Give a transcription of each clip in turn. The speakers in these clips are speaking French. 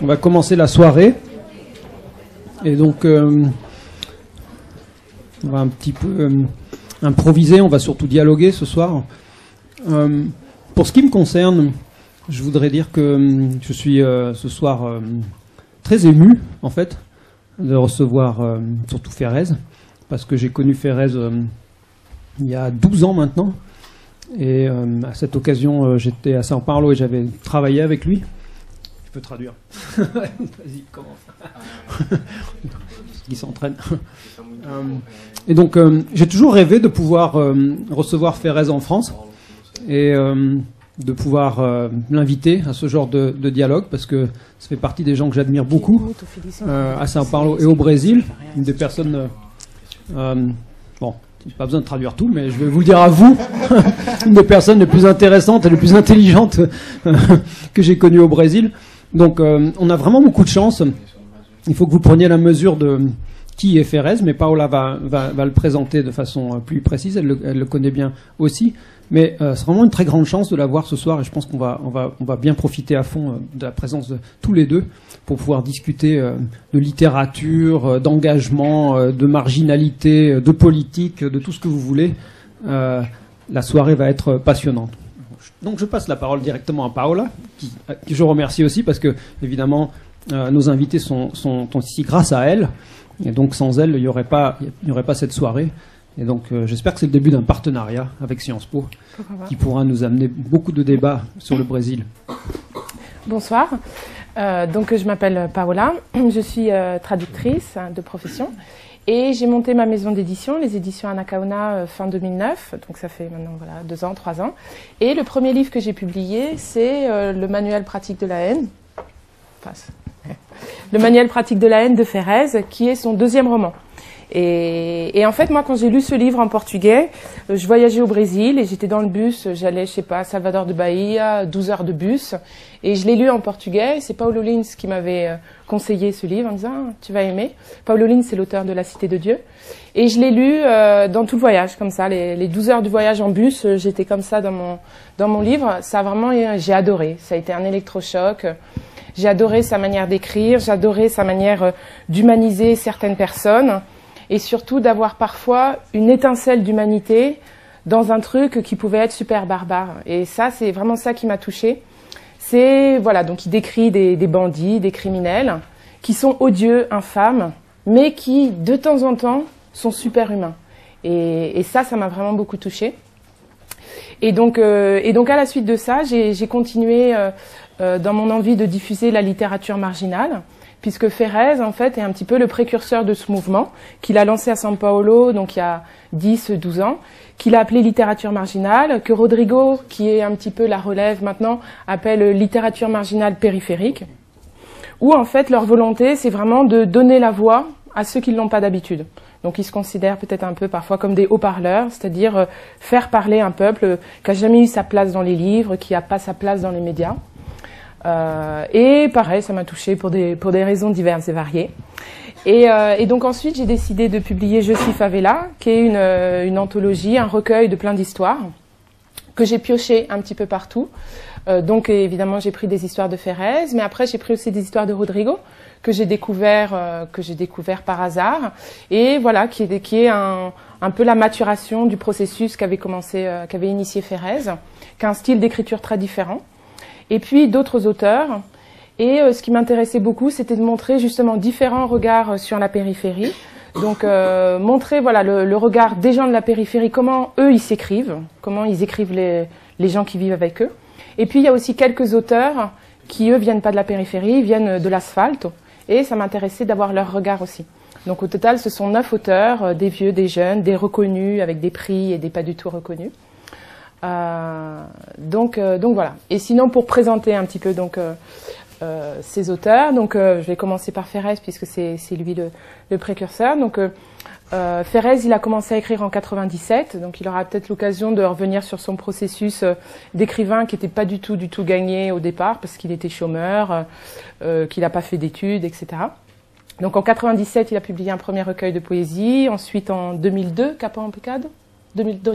On va commencer la soirée. Et donc, on va un petit peu improviser, on va surtout dialoguer ce soir. Pour ce qui me concerne, je voudrais dire que je suis ce soir très ému, en fait, de recevoir surtout Ferrez, parce que j'ai connu Ferrez il y a 12 ans maintenant. Et à cette occasion, j'étais à São Paulo et j'avais travaillé avec lui. Je peux traduire. Vas-y, commence. Il s'entraîne. Et donc, j'ai toujours rêvé de pouvoir recevoir Ferrez en France et de pouvoir l'inviter à ce genre de dialogue, parce que ça fait partie des gens que j'admire beaucoup à São Paulo et au Brésil. Une des personnes... bon, pas besoin de traduire tout, mais je vais vous le dire à vous, une des personnes les plus intéressantes et les plus intelligentes que j'ai connues au Brésil. Donc, on a vraiment beaucoup de chance. Il faut que vous preniez la mesure de qui est Ferrez, mais Paola va le présenter de façon plus précise. Elle le connaît bien aussi. Mais c'est vraiment une très grande chance de la voir ce soir, et je pense qu'on va bien profiter à fond de la présence de tous les deux pour pouvoir discuter de littérature, d'engagement, de marginalité, de politique, de tout ce que vous voulez. La soirée va être passionnante. Donc je passe la parole directement à Paola, qui je remercie aussi parce que, évidemment, nos invités sont ici grâce à elle. Et donc sans elle, il n'y aurait pas cette soirée. Et donc j'espère que c'est le début d'un partenariat avec Sciences Po qui pourra nous amener beaucoup de débats sur le Brésil. Bonsoir. Donc je m'appelle Paola, je suis traductrice de profession. Et j'ai monté ma maison d'édition, les éditions Anacaona, fin 2009. Donc ça fait maintenant 2 ans, 3 ans. Et le premier livre que j'ai publié, c'est le manuel pratique de la haine. Le manuel pratique de la haine de Ferrez, qui est son 2e roman. Et en fait, moi, quand j'ai lu ce livre en portugais, je voyageais au Brésil et j'étais dans le bus, j'allais, je sais pas, à Salvador de Bahia, 12 heures de bus, et je l'ai lu en portugais. C'est Paulo Lins qui m'avait conseillé ce livre en disant ah, tu vas aimer. Paulo Lins, c'est l'auteur de La Cité de Dieu. Et je l'ai lu dans tout le voyage, comme ça, les 12 heures de voyage en bus, j'étais comme ça dans mon livre. Ça a vraiment, j'ai adoré. Ça a été un électrochoc. J'ai adoré sa manière d'écrire, j'ai adoré sa manière d'humaniser certaines personnes. Et surtout d'avoir parfois une étincelle d'humanité dans un truc qui pouvait être super barbare. Et ça, c'est vraiment ça qui m'a touchée. C'est, voilà, donc il décrit des bandits, des criminels, qui sont odieux, infâmes, mais qui, de temps en temps, sont super humains. Et ça m'a vraiment beaucoup touchée. Et donc à la suite de ça, j'ai continué dans mon envie de diffuser la littérature marginale, puisque Ferrez, en fait, est un petit peu le précurseur de ce mouvement, qu'il a lancé à São Paulo, donc il y a 10-12 ans, qu'il a appelé littérature marginale, que Rodrigo, qui est un petit peu la relève maintenant, appelle littérature marginale périphérique, où en fait leur volonté, c'est vraiment de donner la voix à ceux qui ne l'ont pas d'habitude. Donc ils se considèrent peut-être un peu parfois comme des haut-parleurs, c'est-à-dire faire parler un peuple qui n'a jamais eu sa place dans les livres, qui n'a pas sa place dans les médias. Et pareil, ça m'a touchée pour des raisons diverses et variées. Et donc ensuite, j'ai décidé de publier Je suis Favela, qui est une anthologie, un recueil de plein d'histoires que j'ai pioché un petit peu partout. Donc évidemment, j'ai pris des histoires de Ferrez, mais après j'ai pris aussi des histoires de Rodrigo que j'ai découvert par hasard, et voilà, qui est un peu la maturation du processus qu'avait initié Ferrez, qui a un style d'écriture très différent. Et puis d'autres auteurs. Et ce qui m'intéressait beaucoup, c'était de montrer justement différents regards sur la périphérie. Donc montrer voilà le regard des gens de la périphérie, comment eux ils s'écrivent, comment ils écrivent les gens qui vivent avec eux. Et puis il y a aussi quelques auteurs qui eux viennent pas de la périphérie, ils viennent de l'asphalte. Et ça m'intéressait d'avoir leur regard aussi. Donc au total, ce sont 9 auteurs, des vieux, des jeunes, des reconnus avec des prix et des pas du tout reconnus. Donc voilà. Et sinon, pour présenter un petit peu ces auteurs, je vais commencer par Ferrez puisque c'est lui le précurseur. Donc Ferrez, il a commencé à écrire en 97, donc il aura peut-être l'occasion de revenir sur son processus d'écrivain qui n'était pas du tout gagné au départ parce qu'il était chômeur, qu'il n'a pas fait d'études, etc. Donc en 97, il a publié un premier recueil de poésie. Ensuite en 2002, Capa en Pecado, 2002.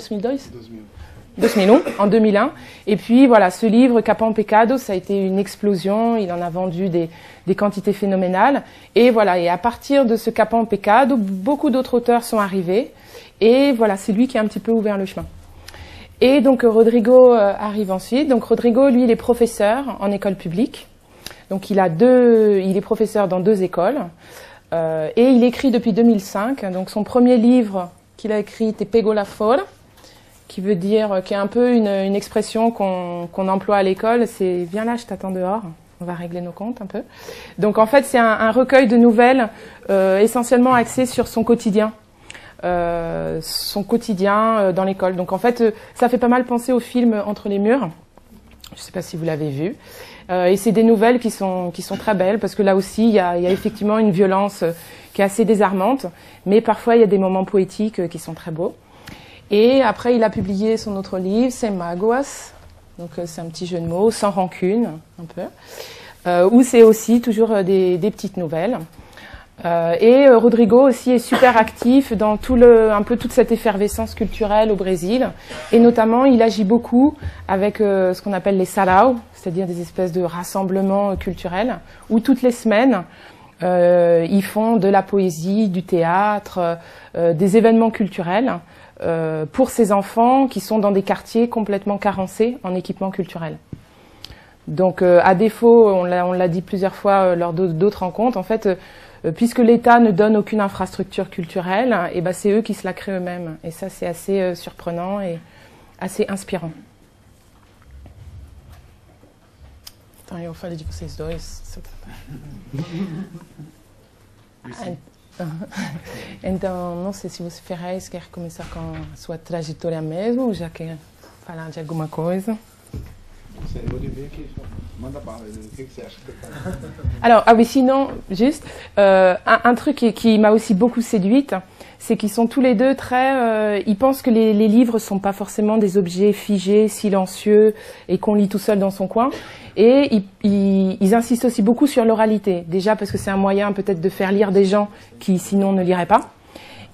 2001, en 2001. Et puis voilà, ce livre, Capão Pecado, ça a été une explosion. Il en a vendu des quantités phénoménales. Et voilà, et à partir de ce Capão Pecado, beaucoup d'autres auteurs sont arrivés. Et voilà, c'est lui qui a un petit peu ouvert le chemin. Et donc Rodrigo arrive ensuite. Donc Rodrigo, lui, il est professeur en école publique. Donc il est professeur dans 2 écoles. Et il écrit depuis 2005. Donc son premier livre qu'il a écrit, Te Pego Lá Fora, qui est un peu une expression qu'on emploie à l'école, c'est viens là, je t'attends dehors, on va régler nos comptes un peu. Donc en fait c'est un recueil de nouvelles essentiellement axé sur son quotidien dans l'école. Donc en fait ça fait pas mal penser au film Entre les murs, je sais pas si vous l'avez vu, et c'est des nouvelles qui sont très belles parce que là aussi il y a effectivement une violence qui est assez désarmante, mais parfois il y a des moments poétiques qui sont très beaux. Et après, il a publié son autre livre, Sem Mágoas, donc c'est un petit jeu de mots, sans rancune, un peu, où c'est aussi toujours des petites nouvelles. Et Rodrigo aussi est super actif dans un peu toute cette effervescence culturelle au Brésil, et notamment il agit beaucoup avec ce qu'on appelle les sarau, c'est-à-dire des espèces de rassemblements culturels, où toutes les semaines ils font de la poésie, du théâtre, des événements culturels. Pour ces enfants qui sont dans des quartiers complètement carencés en équipement culturel. Donc, à défaut, on l'a dit plusieurs fois lors d'autres rencontres, en fait, puisque l'État ne donne aucune infrastructure culturelle, et ben c'est eux qui se la créent eux-mêmes. Et ça, c'est assez surprenant et assez inspirant. Então, eu falei de vocês dois. Então, não sei se você, Ferrez, quer começar com a sua trajetória mesmo, ou já quer falar de alguma coisa. C'est Olivier qui manda bala. Qu'est-ce que você acha? Alors, ah oui, sinon, juste, un truc qui m'a aussi beaucoup séduite, c'est qu'ils sont tous les deux très... ils pensent que les livres sont pas forcément des objets figés, silencieux, et qu'on lit tout seul dans son coin. Et ils insistent aussi beaucoup sur l'oralité. Déjà parce que c'est un moyen peut-être de faire lire des gens qui sinon ne liraient pas.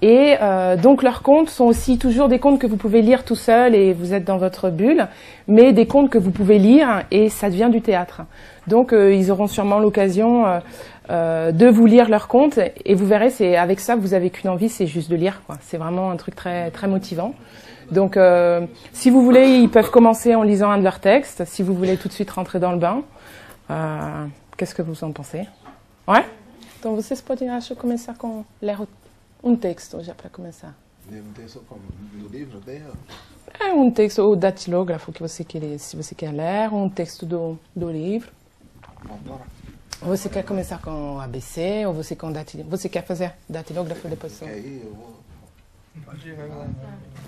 Et donc leurs contes sont aussi toujours des contes que vous pouvez lire tout seul et vous êtes dans votre bulle, mais des contes que vous pouvez lire et ça devient du théâtre. Donc ils auront sûrement l'occasion de vous lire leurs contes et vous verrez, c'est avec ça vous avez qu'une envie, c'est juste de lire, quoi. C'est vraiment un truc très très motivant. Donc si vous voulez, ils peuvent commencer en lisant un de leurs textes. Si vous voulez tout de suite rentrer dans le bain, qu'est-ce que vous en pensez? Ouais? Então vocês podem, acho, começar com ler texto já para começar. Um texto do livro dele? É texto ou datilógrafo que você quer, se você quer ler, texto do livro. Vambora. Você quer começar com ABC ou você com você quer fazer datilógrafo depois? Aí eu vou. Pode ir,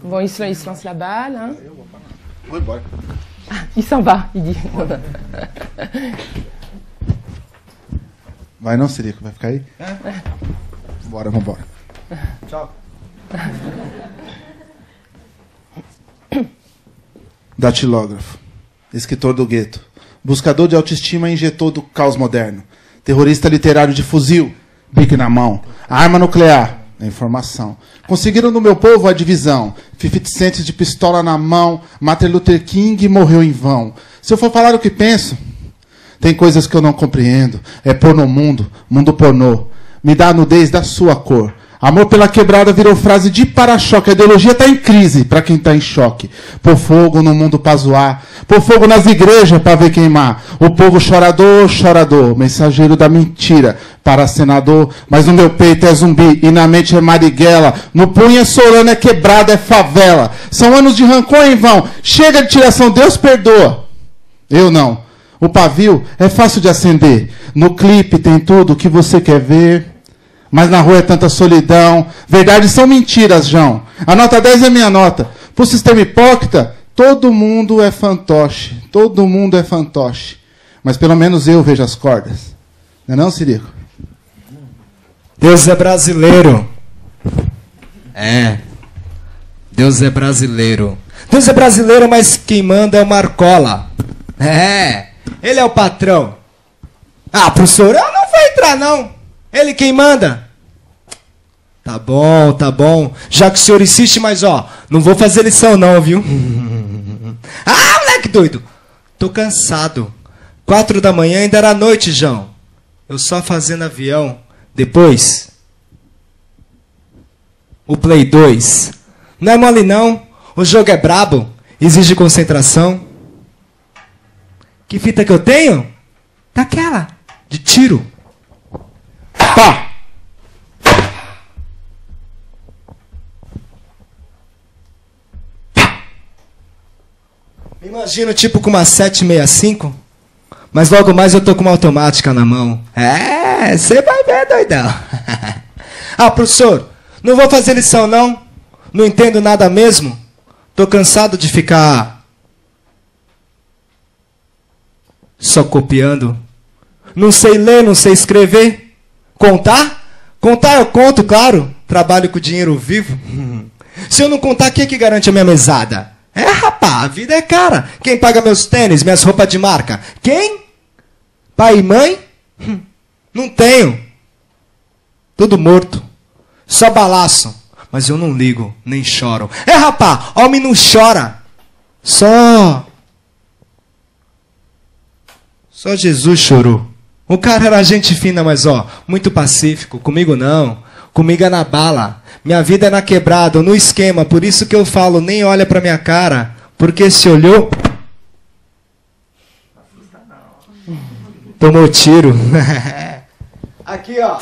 Bon, il se lance la balle. Hein? eu vou falar. Vou embora. Il s'en va, il dit. Vai não, Sirico? Vai ficar aí? Bora, vambora. Tchau. Datilógrafo. Escritor do gueto. Buscador de autoestima e injetor do caos moderno. Terrorista literário de fuzil. Bique na mão. Arma nuclear. A informação. Conseguiram no meu povo a divisão. 50 Cent de pistola na mão. Martin Luther King morreu em vão. Se eu for falar o que penso, tem coisas que eu não compreendo. É pôr no mundo, mundo pornô. Me dá a nudez da sua cor. Amor pela quebrada virou frase de para-choque. A ideologia está em crise para quem está em choque. Pôr fogo no mundo para zoar. Pôr fogo nas igrejas para ver queimar. O povo chorador, chorador. Mensageiro da mentira para senador. Mas no meu peito é zumbi e na mente é Marighella. No punho é Solano, é quebrada, é favela. São anos de rancor em vão. Chega de tiração, Deus perdoa. Eu não. O pavio é fácil de acender. No clipe tem tudo o que você quer ver. Mas na rua é tanta solidão. Verdades são mentiras, João. A nota 10 é minha nota. Pro sistema hipócrita, todo mundo é fantoche. Todo mundo é fantoche. Mas pelo menos eu vejo as cordas. Não é não, Sirico? Deus é brasileiro. É. Deus é brasileiro. Deus é brasileiro, mas quem manda é o Marcola. É. Ele é o patrão. Ah, professor, eu não vou entrar, não. Ele quem manda. Tá bom. Já que o senhor insiste, mas ó, não vou fazer lição não, viu? Ah, moleque doido! Tô cansado. 4 da manhã ainda era noite, João. Eu só fazendo avião. Depois, o Play 2. Não é mole não. O jogo é brabo. Exige concentração. Que fita que eu tenho? Daquela. De tiro. Pá! Me imagino tipo com uma 765. Mas logo mais eu tô com uma automática na mão. É, você vai ver, doidão. Ah, professor, não vou fazer lição não. Não entendo nada mesmo. Tô cansado de ficar só copiando. Não sei ler, não sei escrever. Contar? Contar eu conto, claro. Trabalho com dinheiro vivo. Se eu não contar, quem é que garante a minha mesada? É, rapá, a vida é cara. Quem paga meus tênis, minhas roupas de marca? Quem? Pai e mãe? Não tenho. Tudo morto. Só balaço. Mas eu não ligo, nem choro. É, rapá, homem não chora. Só Jesus chorou. O cara era gente fina, mas ó, muito pacífico. Comigo não. Comigo é na bala. Minha vida é na quebrada, no esquema. Por isso que eu falo, nem olha pra minha cara. Porque se olhou... Tomou tiro. Aqui, ó.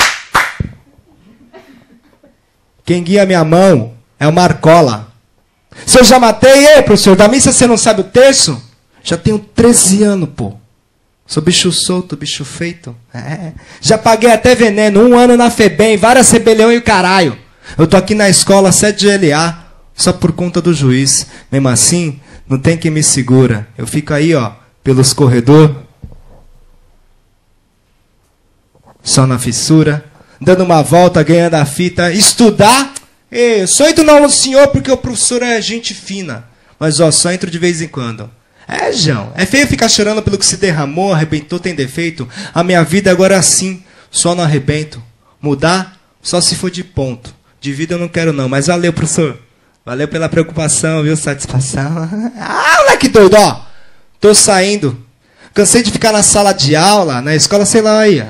Quem guia minha mão é o Marcola. Se eu já matei, ei, professor, da missa você não sabe o terço? Já tenho 13 anos, pô. Sou bicho solto, bicho feito. É. Já paguei até veneno, 1 ano na FEBEM, várias rebelião e o caralho. Eu tô aqui na escola 7 de LA, só por conta do juiz. Mesmo assim, não tem quem me segura. Eu fico aí, ó, pelos corredores. Só na fissura, dando uma volta, ganhando a fita. Estudar? Eu só entro no senhor porque o professor é gente fina. Mas ó, só entro de vez em quando. É, João, é feio ficar chorando pelo que se derramou, arrebentou, tem defeito. A minha vida agora é assim, só não arrebento. Mudar? Só se for de ponto. De vida eu não quero não, mas valeu, professor. Valeu pela preocupação, viu? Satisfação. Ah, moleque doido, ó. Tô saindo. Cansei de ficar na sala de aula, na escola, sei lá, aí.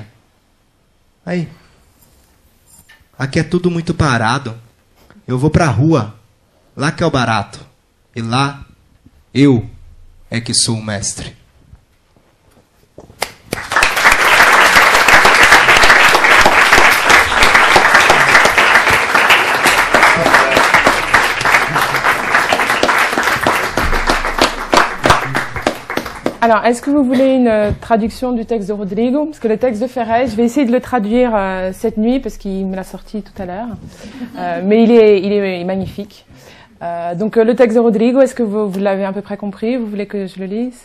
Aí. Aqui é tudo muito parado. Eu vou pra rua. Lá que é o barato. E lá, eu é que sou o mestre. Alors, est-ce que vous voulez une traduction du texte de Rodrigo? Parce que le texte de Ferrez, je vais essayer de le traduire cette nuit, parce qu'il me l'a sorti tout à l'heure. Mais il est magnifique. Donc, le texte de Rodrigo, est-ce que vous l'avez à peu près compris? Vous voulez que je le lise?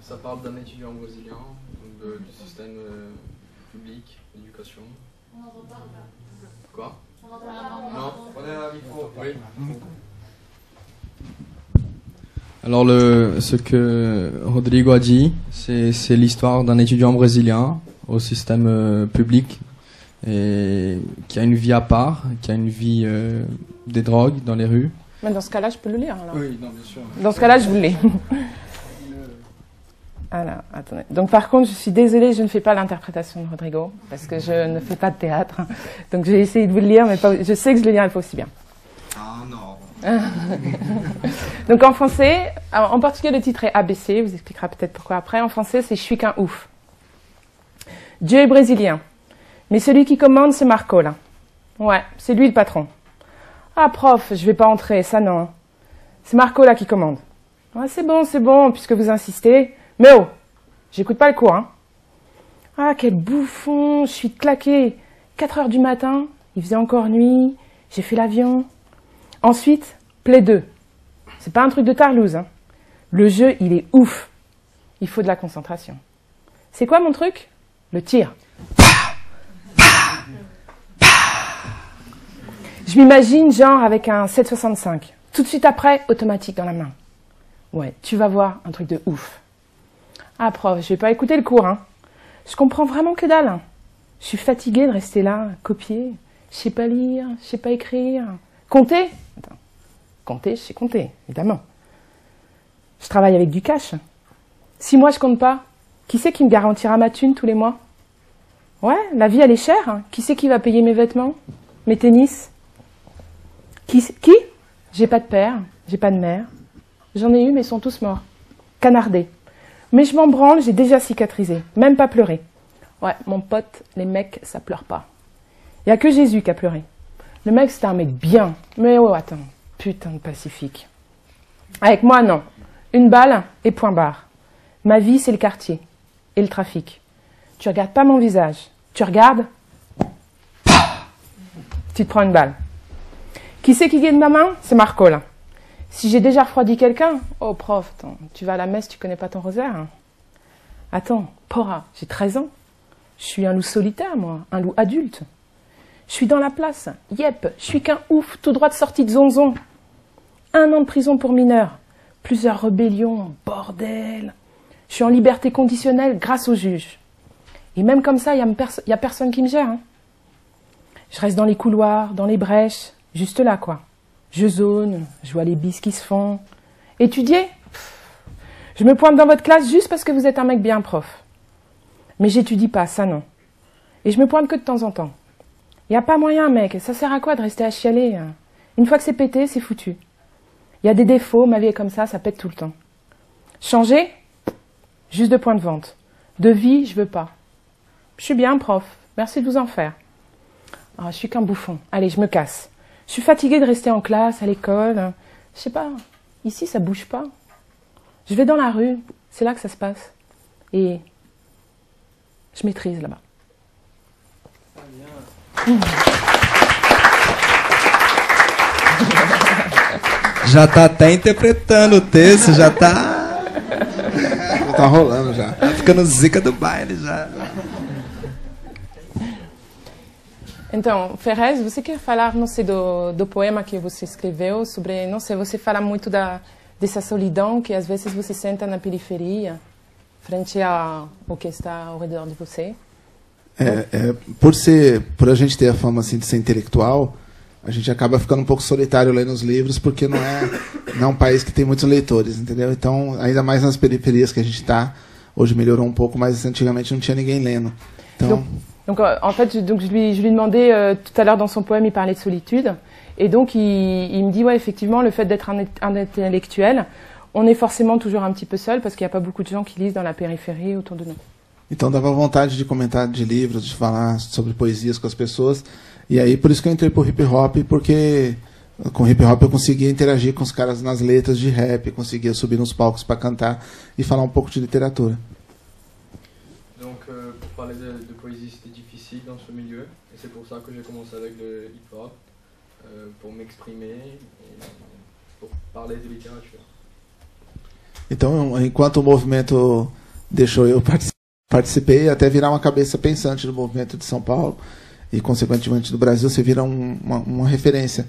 Ça parle d'un étudiant brésilien, donc du système public d'éducation. On n'entend pas. Quoi? On n'entend pas. Non, prenez un micro. Oui. Alors, ce que Rodrigo a dit, c'est l'histoire d'un étudiant brésilien au système public et qui a une vie à part, qui a une vie des drogues dans les rues. Mais dans ce cas-là, je peux le lire. Alors. Oui, non, bien sûr. Dans ce cas-là, je vous le lis. Alors, attendez. Donc, par contre, je suis désolée, je ne fais pas l'interprétation de Rodrigo parce que je ne fais pas de théâtre. Donc, j'ai essayé de vous le lire, mais pas, je sais que je le lirai pas aussi bien. Ah non. Donc en français, en portugais le titre est ABC, vous expliquera peut-être pourquoi après. En français c'est Je suis qu'un ouf. Dieu est brésilien, mais celui qui commande c'est Marcola. Ouais, c'est lui le patron. Ah prof, je vais pas entrer, ça non. C'est Marcola qui commande. Ouais, c'est bon, puisque vous insistez. Mais oh, j'écoute pas le cours, hein. Ah quel bouffon, je suis claqué. 4 heures du matin, il faisait encore nuit, j'ai fait l'avion. Ensuite, Play 2. C'est pas un truc de tarlouse, hein. Le jeu, il est ouf. Il faut de la concentration. C'est quoi mon truc? Le tir. Je m'imagine genre avec un 7,65. Tout de suite après, automatique dans la main. Ouais, tu vas voir un truc de ouf. Ah prof, je vais pas écouter le cours, hein. Je comprends vraiment que dalle, hein. Je suis fatiguée de rester là, copier. Je sais pas lire, je sais pas écrire. Compter? Attends. Compter, je sais compter, évidemment. Je travaille avec du cash. Si moi je compte pas, qui c'est qui me garantira ma thune tous les mois? Ouais, la vie elle est chère. Qui c'est qui va payer mes vêtements, mes tennis? Qui? J'ai pas de père, j'ai pas de mère. J'en ai eu mais ils sont tous morts. Canardés. Mais je m'en branle, j'ai déjà cicatrisé. Même pas pleuré. Ouais, mon pote, les mecs, ça pleure pas. Il y a que Jésus qui a pleuré. Le mec, c'était un mec bien. Mais oh, attends, putain de pacifique. Avec moi, non. Une balle et point barre. Ma vie, c'est le quartier et le trafic. Tu regardes pas mon visage. Tu regardes, tu te prends une balle. Qui c'est qui gagne ma main? C'est Marco, là. Si j'ai déjà refroidi quelqu'un, oh prof, attends, tu vas à la messe, tu connais pas ton rosaire, hein. Attends, porra, j'ai 13 ans. Je suis un loup solitaire, moi, un loup adulte. Je suis dans la place, yep, je suis qu'un ouf, tout droit de sortie de Zonzon. 1 an de prison pour mineur, plusieurs rébellions, bordel. Je suis en liberté conditionnelle grâce au juge. Et même comme ça, il y a personne qui me gère, hein. Je reste dans les couloirs, dans les brèches, juste là, quoi. Je zone, je vois les bis qui se font. Étudier? Je me pointe dans votre classe juste parce que vous êtes un mec bien prof. Mais j'étudie pas, ça non. Et je me pointe que de temps en temps. Y a pas moyen, mec, ça sert à quoi de rester à chialer? Une fois que c'est pété, c'est foutu. Y a des défauts, ma vie est comme ça pète tout le temps. Changer? Juste de point de vente. De vie, je veux pas. Je suis bien, prof. Merci de vous en faire. Ah, je suis qu'un bouffon. Allez, je me casse. Je suis fatiguée de rester en classe, à l'école. Je sais pas, ici ça bouge pas. Je vais dans la rue, c'est là que ça se passe. Et je maîtrise là-bas. Já tá até interpretando o texto, já tá. Já tá rolando já. Tá ficando zica do baile já. Então, Ferrez, você quer falar, não sei, do poema que você escreveu sobre, não sei, você fala muito dessa solidão que às vezes você senta na periferia, frente ao que está ao redor de você? Por a gente ter a fama assim de ser intelectual, a gente acaba ficando um pouco solitário lendo os livros, porque não é um país que tem muitos leitores, entendeu? Então, ainda mais nas periferias que a gente está, hoje melhorou um pouco, mas antigamente não tinha ninguém lendo. Então... Donc en fait, je lui demandais tout à l'heure dans son poème, il parlait de solitude, et donc il me dit ouais effectivement le fait d'être un intellectuel, on est forcément toujours un petit peu seul parce qu'il n'y a pas beaucoup de gens qui lisent dans la périphérie autour de nous. Então dava vontade de comentar de livros, de falar sobre poesias com as pessoas, e aí por isso que eu entrei pro hip hop, porque com hip hop eu conseguia interagir com os caras nas letras de rap, conseguia subir nos palcos para cantar e falar um pouco de literatura. Donc, pour parler de poésie, c'était difficile dans ce milieu, et c'est pour ça que j'ai commencé avec le hip-hop, pour m'exprimer, et pour parler de littérature. Então, enquanto o movimento deixou eu participei, até virar uma cabeça pensante do movimento de São Paulo, e consequentemente do Brasil, você vira uma referência.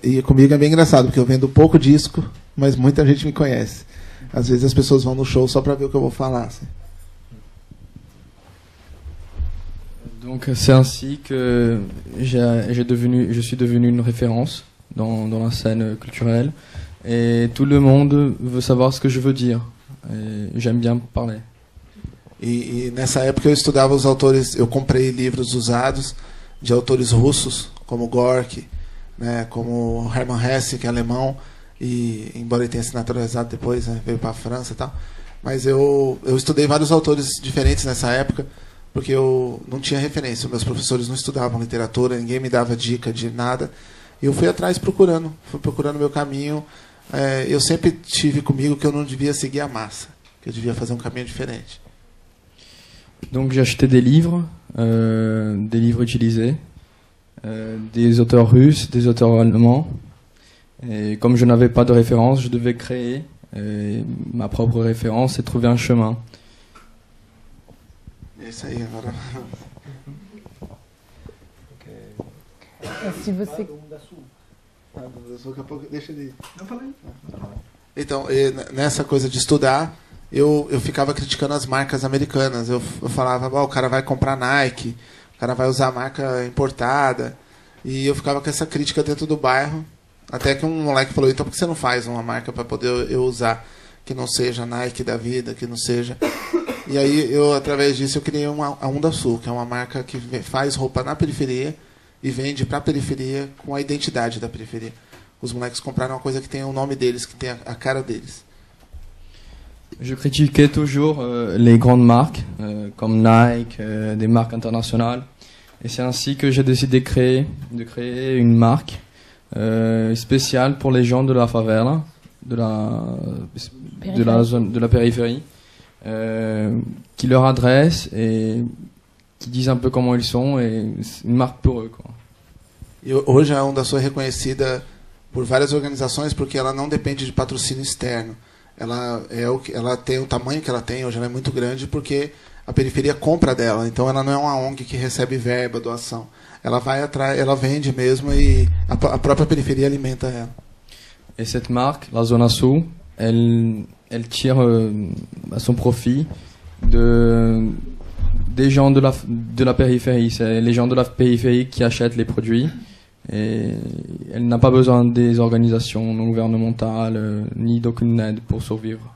E comigo é bem engraçado, porque eu vendo pouco disco, mas muita gente me conhece. Às vezes as pessoas vão no show só para ver o que eu vou falar. Assim. Donc c'est ainsi que je suis devenu une référence dans la scène culturelle, et tout le monde veut savoir ce que je veux dire, et j'aime bien parler. E nessa época eu estudava os autores, eu comprei livros usados de autores russos, como Gorky, né, como Hermann Hesse, que é alemão, e embora ele tenha se naturalizado depois, né, veio para a França e tal, mas eu estudei vários autores diferentes nessa época, porque eu não tinha referência, meus professores não estudavam literatura, ninguém me dava dica de nada, e eu fui atrás fui procurando meu caminho. Eu sempre tive comigo que eu não devia seguir a massa, que eu devia fazer um caminho diferente. Donc j'ai acheté des livres utilisés, des auteurs russes, des auteurs allemands, et comme je n'avais pas de référence, je devais créer ma propre référence et trouver un chemin. Isso aí, agora. Se você... Daqui a pouco, deixa ele. Não falei. Então, nessa coisa de estudar, eu ficava criticando as marcas americanas. Eu falava, o cara vai comprar Nike, cara vai usar a marca importada. E eu ficava com essa crítica dentro do bairro. Até que um moleque falou, então por que você não faz uma marca para poder eu usar que não seja Nike da vida, que não seja... E aí, através disso, eu criei a Onda Sul, que é uma marca que faz roupa na periferia e vende para a periferia com a identidade da periferia. Os moleques compraram uma coisa que tem o nome deles, que tem a cara deles. Je critiquais toujours les grandes marques, comme Nike, des marques internationales. Et c'est ainsi que j'ai décidé de créer une marque spéciale pour les gens de la favela, de la périphérie, qui leur adresse et qui disent un peu comment ils sont, et c'est une marque pour eux, quoi. E hoje a Onda Sul é reconhecida por várias organizações porque ela não depende de patrocínio externo. Ela tem o tamanho que ela tem, hoje ela é muito grande porque a periferia compra dela. Então ela não é uma ONG que recebe verba, doação. Ela vai atrás, ela vende mesmo e a própria periferia alimenta ela. Et cette marque, la Zona Sul, elle tire à son profit des gens de la périphérie. C'est les gens de la périphérie qui achètent les produits. Et elle n'a pas besoin des organisations non gouvernementales ni d'aucune aide pour survivre.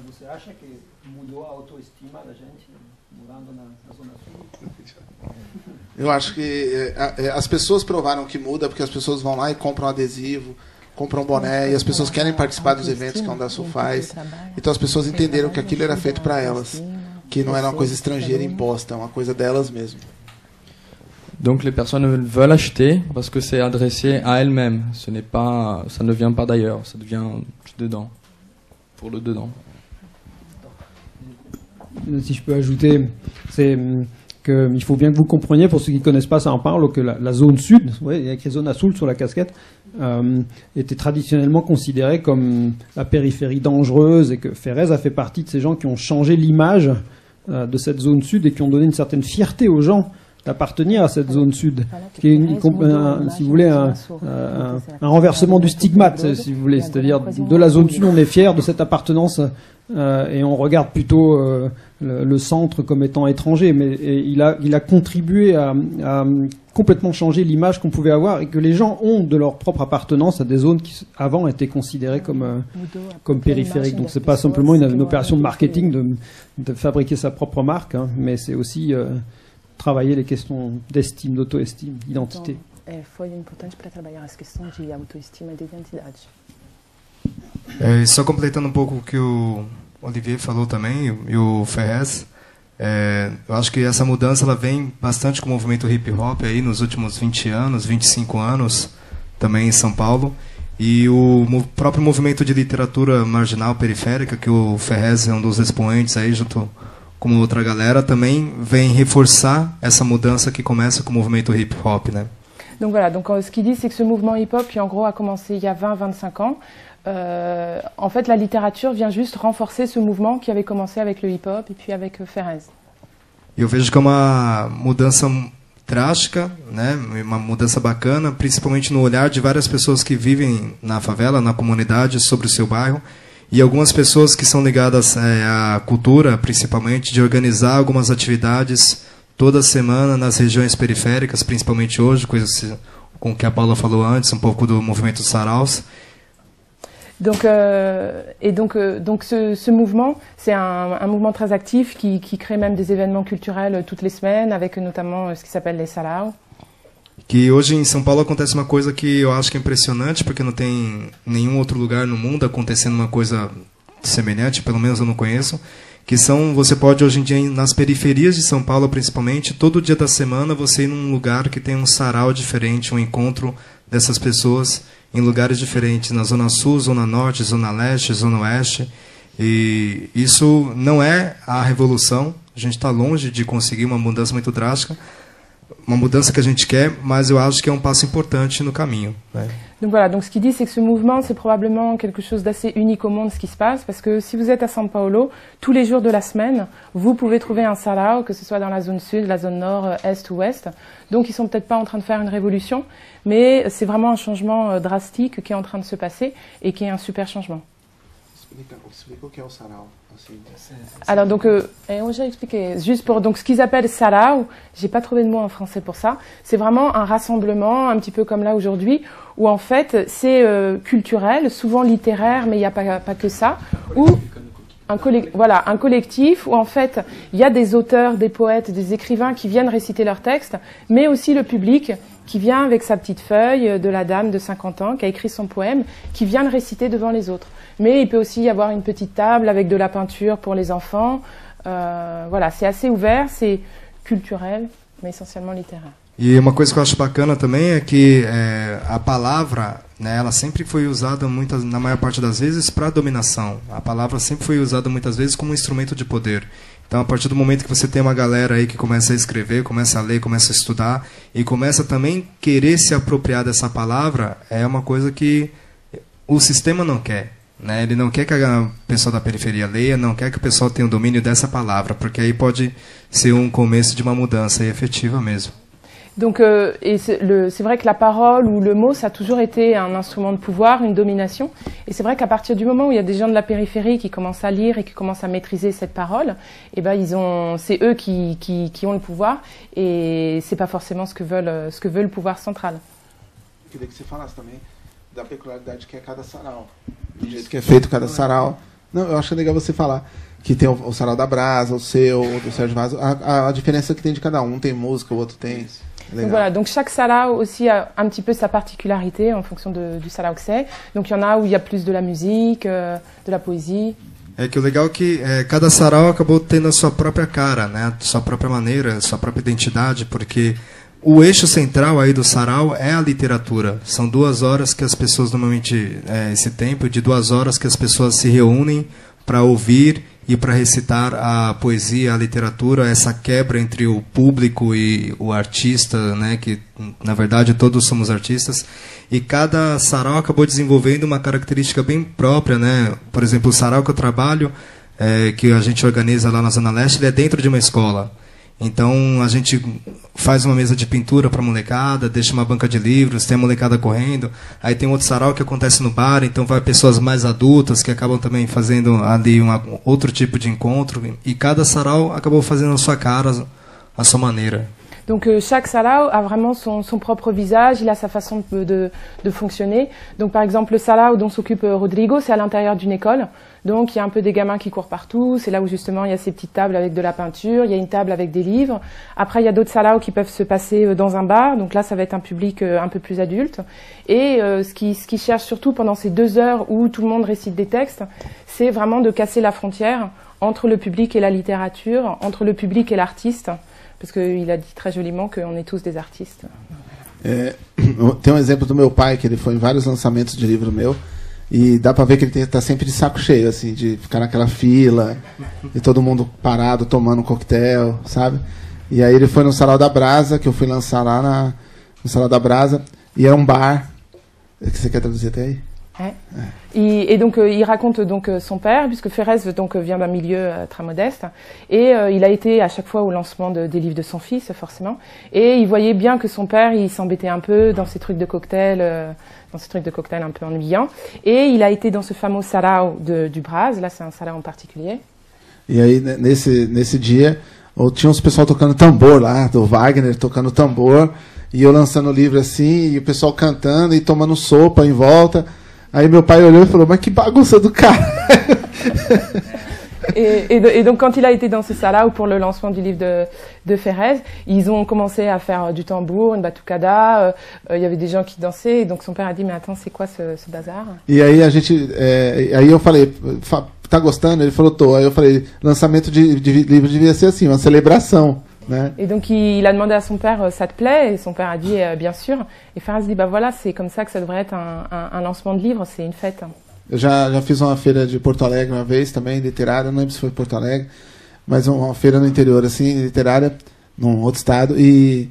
Você acha que mudou a autoestima da gente morando na Zona Sul? Eu acho que as pessoas provaram que muda porque as pessoas vão lá e compram adesivo, compram boné, e as pessoas querem participar dos eventos que a Onda Sul faz. Então as pessoas entenderam que aquilo era feito para elas, que não era uma coisa estrangeira imposta, é uma coisa delas mesmo. Donc les personnes veulent acheter parce que c'est adressé à elles-mêmes. Ça ne vient pas d'ailleurs, ça vient dedans, pour le dedans. Si je peux ajouter, c'est qu'il faut bien que vous compreniez, pour ceux qui ne connaissent pas São Paulo, que la zone sud, il y a écrit Zona Sul sur la casquette, était traditionnellement considérée comme la périphérie dangereuse, et que Ferrez a fait partie de ces gens qui ont changé l'image de cette zone sud et qui ont donné une certaine fierté aux gens d'appartenir à cette zone sud, qui est, si vous voulez, un renversement du stigmate, si vous voulez, c'est-à-dire de la zone sud, on est fier de cette appartenance et on regarde plutôt le centre comme étant étranger, mais il a contribué à complètement changer l'image qu'on pouvait avoir et que les gens ont de leur propre appartenance à des zones qui avant étaient considérées comme périphériques. Donc c'est pas simplement une opération de marketing de fabriquer sa propre marque, hein, mais c'est aussi travailler les questions d'estime, d'auto-estime, d'identité. Foi importante para trabalhar as questões de autoestima e de identidade. Só completando um pouco o que o Olivier falou também, e o Ferrez, eu acho que essa mudança ela vem bastante com o movimento hip-hop aí nos últimos 20 anos, 25 anos, também em São Paulo, e o próprio movimento de literatura marginal periférica, que o Ferrez é um dos expoentes aí, junto com outra galera, também vem reforçar essa mudança que começa com o movimento hip-hop, né? Donc voilà, donc ce qu'il dit, c'est que ce mouvement hip-hop, qui en gros a commencé il y a 20-25 ans, en fait la littérature vient juste renforcer ce mouvement qui avait commencé avec le hip-hop et puis avec Ferrez. Eu vejo que é uma mudança drástica, né? Uma mudança bacana, principalmente no olhar de várias pessoas que vivem na favela, na comunidade, sobre o seu bairro, e algumas pessoas que são ligadas à cultura, principalmente, de organizar algumas atividades toda semana nas regiões periféricas, principalmente hoje, coisas com que a Paula falou antes, um pouco do movimento Saraus. Donc, donc ce mouvement, c'est un mouvement très actif qui crée même des événements culturels toutes les semaines, avec notamment ce qui s'appelle les Sarau. Que hoje em São Paulo acontece uma coisa que eu acho que é impressionante, porque não tem nenhum outro lugar no mundo acontecendo uma coisa semelhante, pelo menos eu não conheço, que são, você pode hoje em dia, nas periferias de São Paulo principalmente, todo dia da semana você ir num lugar que tem um sarau diferente, um encontro dessas pessoas em lugares diferentes, na Zona Sul, Zona Norte, Zona Leste, Zona Oeste, e isso não é a revolução, a gente está longe de conseguir uma mudança muito drástica, uma mudança que a gente quer, mas eu acho que é um passo importante no caminho, né? Donc voilà, donc ce qu'il dit, c'est que ce mouvement, c'est probablement quelque chose d'assez unique au monde, ce qui se passe, parce que si vous êtes à São Paulo, tous les jours de la semaine, vous pouvez trouver un sarau, que ce soit dans la zone sud, la zone nord, est ou ouest. Donc ils sont peut-être pas en train de faire une révolution, mais c'est vraiment un changement drastique qui est en train de se passer et qui est un super changement. Explica o que é o sarau. Alors donc, j'ai expliqué. Juste pour donc ce qu'ils appellent sarau, j'ai pas trouvé de mot en français pour ça. C'est vraiment un rassemblement, un petit peu comme là aujourd'hui, où en fait c'est culturel, souvent littéraire, mais il n'y a pas que ça. Où un collectif où en fait il y a des auteurs, des poètes, des écrivains qui viennent réciter leurs textes, mais aussi le public qui vient avec sa petite feuille de la dame de 50 ans qui a écrit son poème, qui vient le réciter devant les autres. Mais il peut aussi y avoir une petite table avec de la peinture pour les enfants. Voilà, c'est assez ouvert, c'est culturel, mais essentiellement littéraire. E uma coisa que eu acho bacana também é que a palavra, né, ela sempre foi usada na maior parte das vezes para dominação. A palavra sempre foi usada muitas vezes como um instrumento de poder. Então, a partir do momento que você tem uma galera aí que começa a escrever, começa a ler, começa a estudar e começa também querer se apropriar dessa palavra, é uma coisa que o sistema não quer. Né? Ele não quer que a pessoa da periferia leia, não quer que o pessoal tenha o domínio dessa palavra, porque aí pode ser um começo de uma mudança efetiva mesmo. Donc, c'est vrai que la parole ou le mot, ça a toujours été un instrument de pouvoir, une domination. Et c'est vrai qu'à partir du moment où il y a des gens de la périphérie qui commencent à lire et qui commencent à maîtriser cette parole, eh ben c'est eux qui ont le pouvoir et c'est pas forcément ce que veut le pouvoir central. Eu queria que você falasse também da peculiaridade que é cada sarau, do jeito que é feito cada sarau. Não, eu acho legal você falar que tem o sarau da Brasa, o seu, o do Sérgio Vaz, a diferença que tem de cada um tem música, o outro tem. Donc voilà, donc chaque sarau aussi a un petit peu sa particularité en fonction du sarau que c'est. Donc il y en a où il y a plus de la musique, de la poésie. É que o legal é que cada sarau acabou tendo a sua própria cara, né, sua própria maneira, sua própria identidade, porque o eixo central aí do sarau é a literatura. São 2 horas que as pessoas normalmente, esse tempo de 2 horas que as pessoas se reúnem para ouvir e para recitar a poesia, a literatura, essa quebra entre o público e o artista, né, que na verdade todos somos artistas, e cada sarau acabou desenvolvendo uma característica bem própria, né? Por exemplo, o sarau que eu trabalho, que a gente organiza lá na Zona Leste, ele é dentro de uma escola. Então a gente faz uma mesa de pintura para a molecada, deixa uma banca de livros, tem a molecada correndo. Aí tem outro sarau que acontece no bar, então vai pessoas mais adultas que acabam também fazendo ali outro tipo de encontro. E cada sarau acabou fazendo a sua cara, a sua maneira. Donc chaque sarau a vraiment son propre visage, il a sa façon de fonctionner. Donc par exemple le sarau dont s'occupe Rodrigo, c'est à l'intérieur d'une école. Donc il y a un peu des gamins qui courent partout, c'est là où justement il y a ces petites tables avec de la peinture, il y a une table avec des livres. Après il y a d'autres sarau qui peuvent se passer dans un bar, donc là ça va être un public un peu plus adulte. Et ce qui cherche surtout pendant ces 2 heures où tout le monde récite des textes, c'est vraiment de casser la frontière entre le public et la littérature, entre le public et l'artiste. Parce qu'il a dit très joliment qu'on est tous des artistes. Tem exemplo do meu pai, que ele foi em vários lançamentos de livro meu, e dá pra ver que ele tá sempre de saco cheio, assim, de ficar naquela fila, e todo mundo parado, tomando um coquetel, sabe? E aí ele foi no Sarau da Brasa, que eu fui lançar lá no Sarau da Brasa, e era um bar. Você quer traduzir até aí? Et donc il raconte donc son père, puisque Ferrez donc vient d'un milieu très modeste, et il a été à chaque fois au lancement des livres de son fils forcément, et il voyait bien que son père il s'embêtait un peu dans ces trucs de cocktail, un peu ennuyants, et il a été dans ce fameux sarau du Brás, là c'est un sarau en particulier. E aí nesse dia tinha uns pessoal tocando tambor lá, do Wagner tocando tambor, e eu lançando o livro assim, e o pessoal cantando e tomando sopa em volta. Aí meu pai olhou e falou, mas que bagunça do cara. Et donc quand il a été dans ce sarau pour le lancement du livre de Ferrez, ils ont commencé à faire du tambour, une batucada, il y avait des gens qui dansaient, et donc son père a dit, mais attends, c'est quoi ce bazar? E aí aí eu falei, tá gostando? Ele falou, tô. Aí eu falei, lançamento de livro devia ser assim, uma celebração. Né? Et donc il a demandé à son père, ça te plaît? Et son père a dit, bien sûr. Et Ferrez dit, bah voilà, c'est comme ça que ça devrait être un lancement de livre, c'est une fête. Eu já fiz uma feira de Porto Alegre uma vez também, literária, não lembro se foi Porto Alegre, mas uma feira no interior, assim, literária, num outro estado, e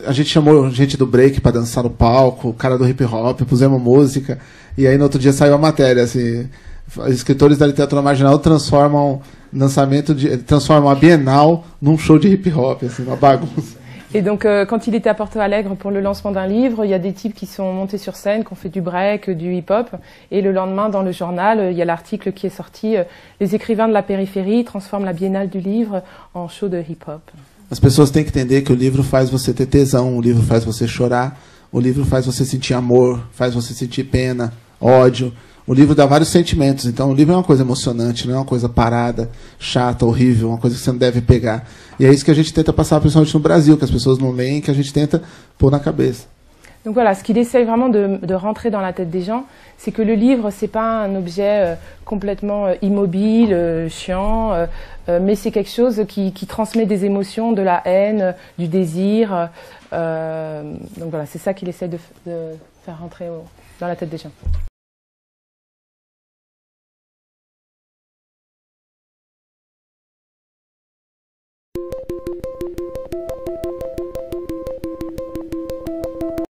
a gente chamou gente do break para dançar no palco, o cara do hip hop, pusemos música, e aí no outro dia saiu a matéria, assim, escritores da literatura marginal transformam a Bienal num show de hip hop, assim, uma bagunça. Et donc, quand il était à Porto Alegre pour le lancement d'un livre, il y a des types qui sont montés sur scène, qui ont fait du break, du hip-hop. Et le lendemain, dans le journal, il y a l'article qui est sorti « Les écrivains de la périphérie transforment la Biennale du livre en show de hip-hop ». As pessoas têm que entender que o livro faz você ter tesão, o livro faz você chorar, o livro faz você sentir amor, faz você sentir pena, ódio. O livro dá vários sentimentos, então o livro é uma coisa emocionante, não é uma coisa parada, chata, horrível, uma coisa que você não deve pegar. E é isso que a gente tenta passar, principalmente no Brasil, que as pessoas não leem, que a gente tenta pôr na cabeça. Donc voilà, ce qu'il essaye vraiment de rentrer dans la tête des gens, c'est que le livre, c'est pas un objet complètement immobile, chiant, mais c'est quelque chose qui transmet des émotions, de la haine, du désir. Donc voilà, c'est ça qu'il essaye de faire rentrer dans la tête des gens.